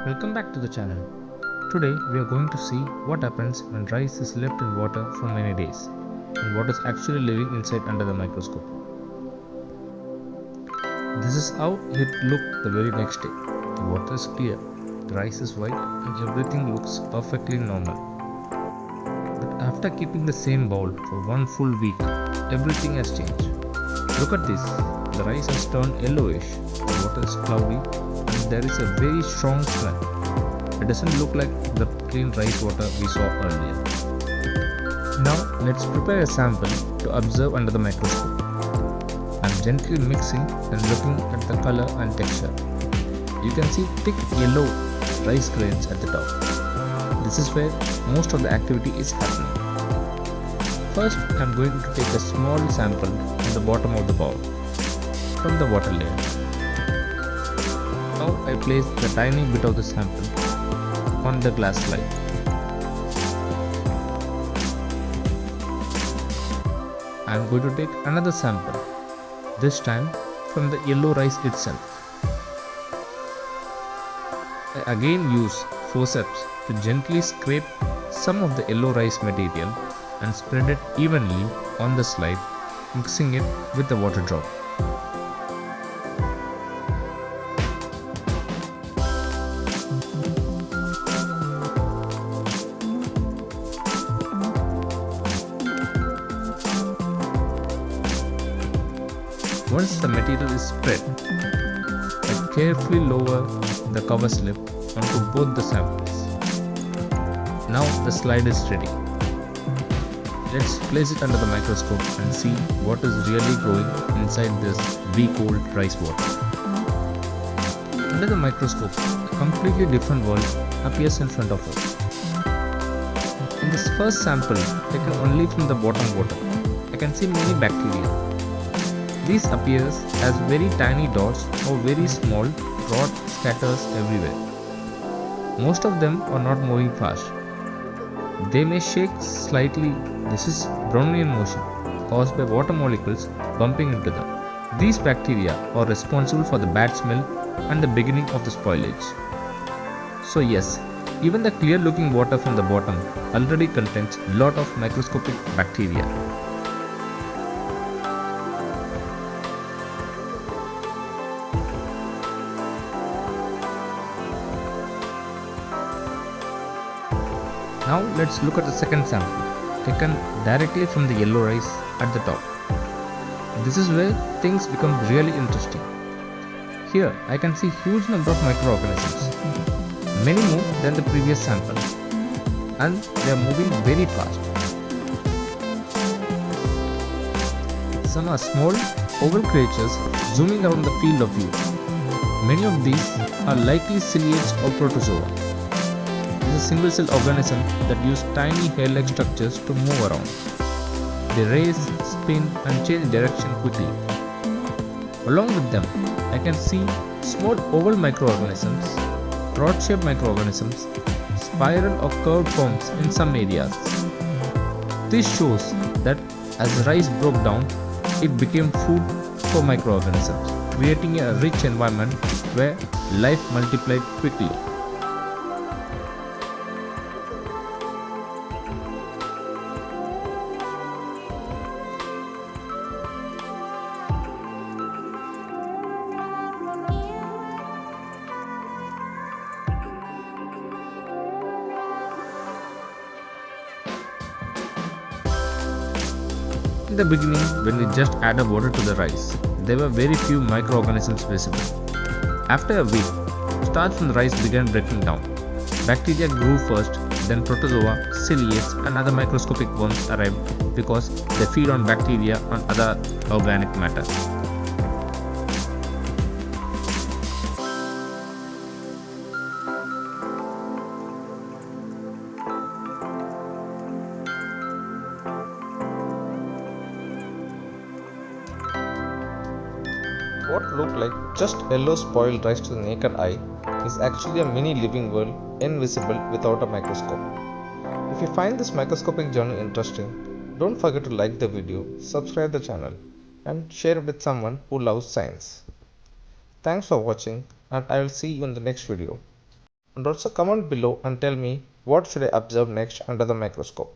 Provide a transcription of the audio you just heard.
Welcome back to the channel. Today we are going to see what happens when rice is left in water for many days and what is actually living inside under the microscope. This is how it looked the very next day. The water is clear, the rice is white and everything looks perfectly normal. But after keeping the same bowl for one full week, everything has changed. Look at this, the rice has turned yellowish, the water is cloudy and there is a very strong smell. It doesn't look like the clean rice water we saw earlier. Now let's prepare a sample to observe under the microscope. I'm gently mixing and looking at the color and texture. You can see thick yellow rice grains at the top. This is where most of the activity is happening. First, I'm going to take a small sample from the bottom of the bowl, from the water layer. Now I place the tiny bit of the sample on the glass slide. I am going to take another sample, this time from the yellow rice itself. I again use forceps to gently scrape some of the yellow rice material and spread it evenly on the slide, mixing it with the water drop. Once the material is spread, I carefully lower the cover slip onto both the samples. Now the slide is ready. Let's place it under the microscope and see what is really growing inside this week-old rice water. Under the microscope, a completely different world appears in front of us. In this first sample, taken only from the bottom water, I can see many bacteria. These appears as very tiny dots or very small rot scatters everywhere. Most of them are not moving fast. They may shake slightly. This is Brownian motion caused by water molecules bumping into them. These bacteria are responsible for the bad smell and the beginning of the spoilage. So yes, even the clear looking water from the bottom already contains a lot of microscopic bacteria. Now let's look at the second sample, taken directly from the yellow rice at the top. This is where things become really interesting. Here I can see huge number of microorganisms, many more than the previous sample, and they are moving very fast. Some are small, oval creatures zooming around the field of view. Many of these are likely ciliates or protozoa. Is a single-cell organism that use tiny hair-like structures to move around. They race, spin and change direction quickly. Along with them, I can see small oval microorganisms, rod-shaped microorganisms, spiral or curved forms in some areas. This shows that as rice broke down, it became food for microorganisms, creating a rich environment where life multiplied quickly. In the beginning, when we just added water to the rice, there were very few microorganisms visible. After a week, starch from the rice began breaking down. Bacteria grew first, then protozoa, ciliates and other microscopic worms arrived because they feed on bacteria and other organic matter. What looked like just yellow spoiled rice to the naked eye is actually a mini living world invisible without a microscope. If you find this microscopic journey interesting, don't forget to like the video, subscribe the channel and share it with someone who loves science. Thanks for watching and I will see you in the next video. And also comment below and tell me what should I observe next under the microscope.